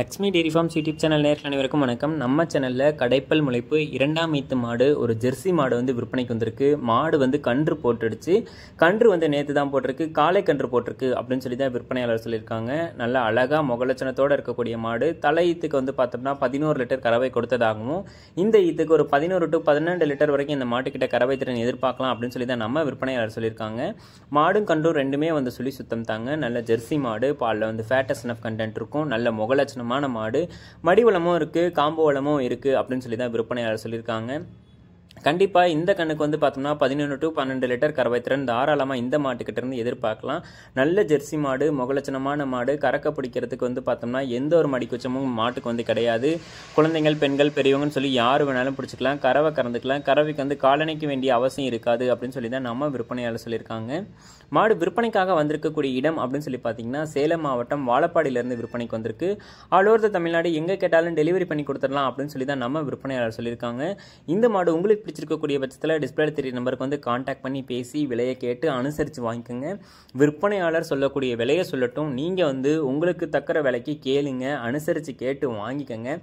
Lakshmi dairy farms YouTube channel நேயர்கள் அனைவருக்கும் வணக்கம். நம்ம சேனலில் கடைப்பல் முளைப்பு 2ஆம் ஈத்து மாடு, ஒரு ஜெர்சி மாடு வந்து விற்பனைக்கு வந்திருக்கு. மாடு வந்து கன்று போட்டுடுச்சு. கன்று வந்து நேற்று தான் போட்டிருக்கு, காலை கன்று போட்டிருக்கு அப்படின்னு சொல்லி தான் விற்பனையாளர் சொல்லியிருக்காங்க. நல்ல அழகாக முகலட்சணத்தோடு இருக்கக்கூடிய மாடு. தலை ஈத்துக்கு வந்து பார்த்தோம்னா 11 லிட்டர் கறவை கொடுத்ததாகவும், இந்த ஈத்துக்கு ஒரு 11 to 12 லிட்டர் வரைக்கும் இந்த மாட்டுக்கிட்ட கறவை திறன் எதிர்பார்க்கலாம் அப்படின்னு சொல்லி தான் நம்ம விற்பனையாளர் சொல்லியிருக்காங்க. மாடும் கன்றும் ரெண்டுமே வந்து சொல்லி சுத்தம் தாங்க. நல்ல ஜெர்சி மாடு, பாலில் வந்து ஃபேட்டஸ் எனஃப் கண்டென்ட் இருக்கும். நல்ல முகலட்சணம் மாடு, மடி வளமும் இருக்கு, காம்போ வளமும் இருக்கு அப்படின்னு சொல்லி தான் விற்பனையாளர் சொல்லியிருக்காங்க. கண்டிப்பாக இந்த கண்ணுக்கு வந்து பார்த்தோம்னா 11 to 12 லிட்டர் கறவை திறன் தாராளமாக இந்த மாட்டுக்கிட்ட இருந்து எதிர்பார்க்கலாம். நல்ல ஜெர்சி மாடு, முகலட்சணமான மாடு. கறக்க பிடிக்கிறதுக்கு வந்து பார்த்தோம்னா எந்த ஒரு மடிக்குச்சமும் மாட்டுக்கு வந்து கிடையாது. குழந்தைகள், பெண்கள், பெரியவங்கன்னு சொல்லி யார் வேணாலும் பிடிச்சிக்கலாம், கறவை கறந்துக்கலாம். கறவைக்கு வந்து காலணைக்கு வேண்டிய அவசியம் இருக்காது அப்படின்னு சொல்லி தான் நம்ம விற்பனையாளர் சொல்லியிருக்காங்க. மாடு விற்பனைக்காக வந்திருக்கக்கூடிய இடம் அப்படின்னு சொல்லி பார்த்தீங்கன்னா சேலம் மாவட்டம் வாழப்பாடியிலேருந்து விற்பனைக்கு வந்திருக்கு. ஆல் ஓவர் த தமிழ்நாடு எங்கே கேட்டாலும் டெலிவரி பண்ணி கொடுத்துடலாம் அப்படின்னு சொல்லி தான் நம்ம விற்பனையாளர் சொல்லியிருக்காங்க. இந்த மாடு உங்களுக்கு பிடிச்சிருக்கக்கூடிய பட்சத்தில் டிஸ்பிளே தெரிய நம்பருக்கு வந்து கான்டாக்ட் பண்ணி பேசி விலையை கேட்டு அனுசரித்து வாங்கிக்கோங்க. விற்பனையாளர் சொல்லக்கூடிய விலையை சொல்லட்டும், நீங்கள் வந்து உங்களுக்கு தக்கிற விலைக்கு கேளுங்க, அனுசரித்து கேட்டு வாங்கிக்கோங்க.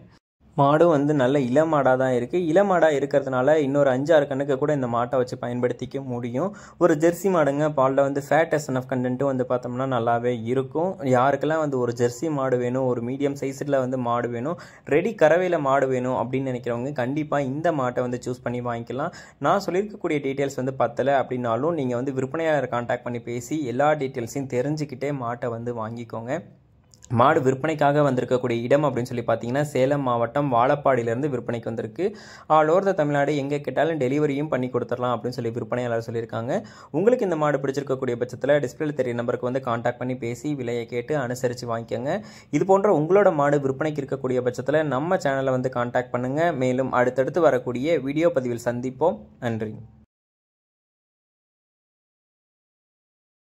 மாடும் வந்து நல்ல இளமாடாக தான் இருக்குது. இளமாடாக இருக்கிறதுனால இன்னொரு 5-6 கண்ணுக்கு கூட இந்த மாட்டை வச்சு பயன்படுத்திக்க முடியும். ஒரு ஜெர்சி மாடுங்க, பாலில் வந்து ஃபேட்டஸ் எனஃப் கண்டென்ட்டும் வந்து பார்த்தோம்னா நல்லாவே இருக்கும். யாருக்கெல்லாம் வந்து ஒரு ஜெர்சி மாடு வேணும், ஒரு மீடியம் சைஸில் வந்து மாடு வேணும், ரெடி கறவையில் மாடு வேணும் அப்படின்னு நினைக்கிறவங்க கண்டிப்பாக இந்த மாட்டை வந்து சூஸ் பண்ணி வாங்கிக்கலாம். நான் சொல்லியிருக்கக்கூடிய டீட்டெயில்ஸ் வந்து பத்தலை அப்படின்னாலும் நீங்கள் வந்து விற்பனையாளர் கான்டாக்ட் பண்ணி பேசி எல்லா டீட்டெயில்ஸையும் தெரிஞ்சுக்கிட்டே மாட்டை வந்து வாங்கிக்கோங்க. மாடு விற்பனைக்காக வந்திருக்கக்கூடிய இடம் அப்படின்னு சொல்லி பார்த்தீங்கன்னா சேலம் மாவட்டம் வாழப்பாடியிலேருந்து விற்பனைக்கு வந்திருக்கு. ஆல் ஓவர் த தமிழ்நாடு எங்கே கேட்டாலும் டெலிவரியும் பண்ணி கொடுத்துடலாம் அப்படின்னு சொல்லி விற்பனையாளர் சொல்லியிருக்காங்க. உங்களுக்கு இந்த மாடு பிடிச்சிருக்கக்கூடிய பட்சத்தில் டிஸ்பிளே தெரிய நம்பருக்கு வந்து கான்டாக்ட் பண்ணி பேசி விலையை கேட்டு அனுசரித்து வாங்கிக்கோங்க. இது போன்ற உங்களோட மாடு விற்பனைக்கு இருக்கக்கூடிய பட்சத்தில் நம்ம சேனலை வந்து கான்டாக்ட் பண்ணுங்கள். மேலும் அடுத்தடுத்து வரக்கூடிய வீடியோ பதிவில் சந்திப்போம். நன்றி.